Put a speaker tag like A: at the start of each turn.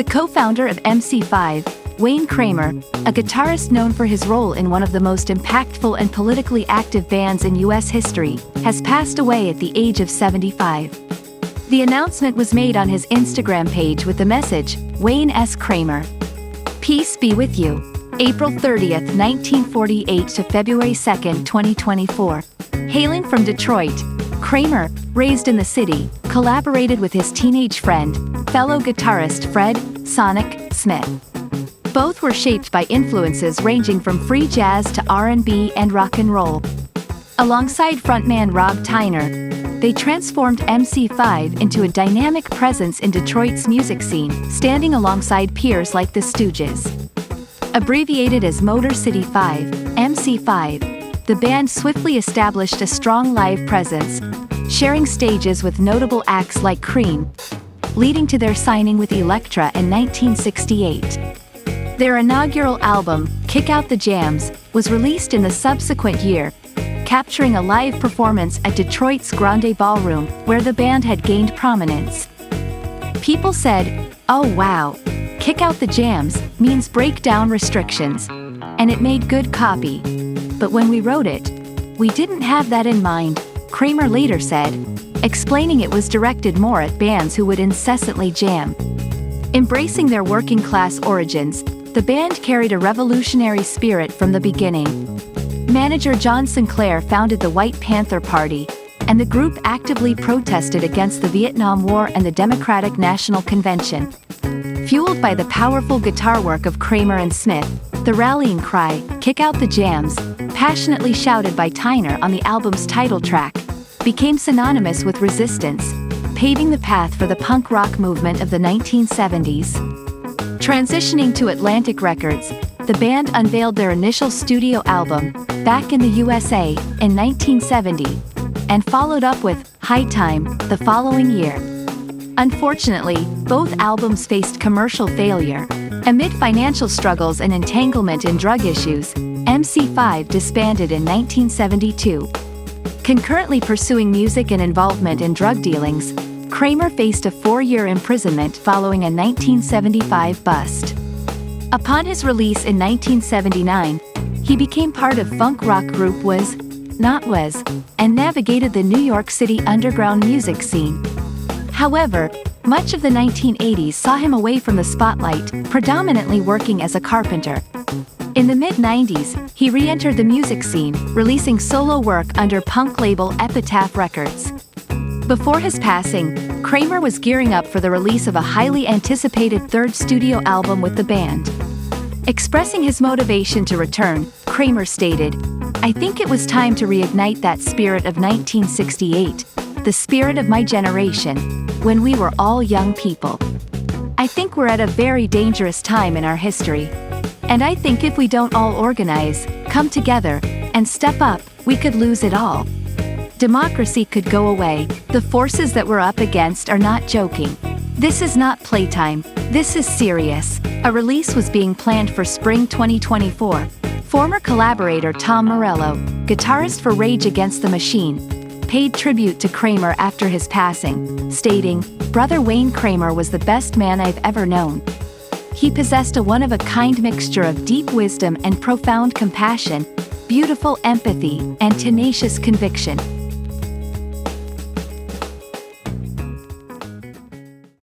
A: The co-founder of MC5, Wayne Kramer, a guitarist known for his role in one of the most impactful and politically active bands in U.S. history, has passed away at the age of 75. The announcement was made on his Instagram page with the message, Wayne S. Kramer. Peace be with you. April 30th, 1948 to February 2nd, 2024. Hailing from Detroit, Kramer, raised in the city, collaborated with his teenage friend, fellow guitarist Fred "Sonic" Smith. Both were shaped by influences ranging from free jazz to R&B and rock and roll. Alongside frontman Rob Tyner, they transformed MC5 into a dynamic presence in Detroit's music scene, standing alongside peers like the Stooges. Abbreviated as Motor City 5, MC5, the band swiftly established a strong live presence, sharing stages with notable acts like Cream, leading to their signing with Elektra in 1968. Their inaugural album, Kick Out the Jams, was released in the subsequent year, capturing a live performance at Detroit's Grande Ballroom, where the band had gained prominence. People said, "Oh wow, Kick Out the Jams means break down restrictions," and it made good copy. But when we wrote it, we didn't have that in mind, Kramer later said, explaining it was directed more at bands who would incessantly jam. Embracing their working-class origins, the band carried a revolutionary spirit from the beginning. Manager John Sinclair founded the White Panther Party, and the group actively protested against the Vietnam War and the Democratic National Convention. Fueled by the powerful guitar work of Kramer and Smith, the rallying cry, "Kick Out the Jams," passionately shouted by Tyner on the album's title track, became synonymous with resistance, paving the path for the punk rock movement of the 1970s. Transitioning to Atlantic Records, the band unveiled their initial studio album, Back in the USA, in 1970, and followed up with High Time the following year. Unfortunately, both albums faced commercial failure. Amid financial struggles and entanglement in drug issues, MC5 disbanded in 1972. Concurrently pursuing music and involvement in drug dealings, Kramer faced a 4-year imprisonment following a 1975 bust. Upon his release in 1979, he became part of funk rock group Was, Not Was, and navigated the New York City underground music scene. However, much of the 1980s saw him away from the spotlight, predominantly working as a carpenter. In the mid-90s, he re-entered the music scene, releasing solo work under punk label Epitaph Records. Before his passing, Kramer was gearing up for the release of a highly anticipated third studio album with the band. Expressing his motivation to return, Kramer stated, "I think it was time to reignite that spirit of 1968, the spirit of my generation, when we were all young people. I think we're at a very dangerous time in our history. And I think if we don't all organize, come together, and step up, we could lose it all. Democracy could go away. The forces that we're up against are not joking. This is not playtime, this is serious." A release was being planned for spring 2024. Former collaborator Tom Morello, guitarist for Rage Against the Machine, paid tribute to Kramer after his passing, stating, "Brother Wayne Kramer was the best man I've ever known. He possessed a one-of-a-kind mixture of deep wisdom and profound compassion, beautiful empathy, and tenacious conviction.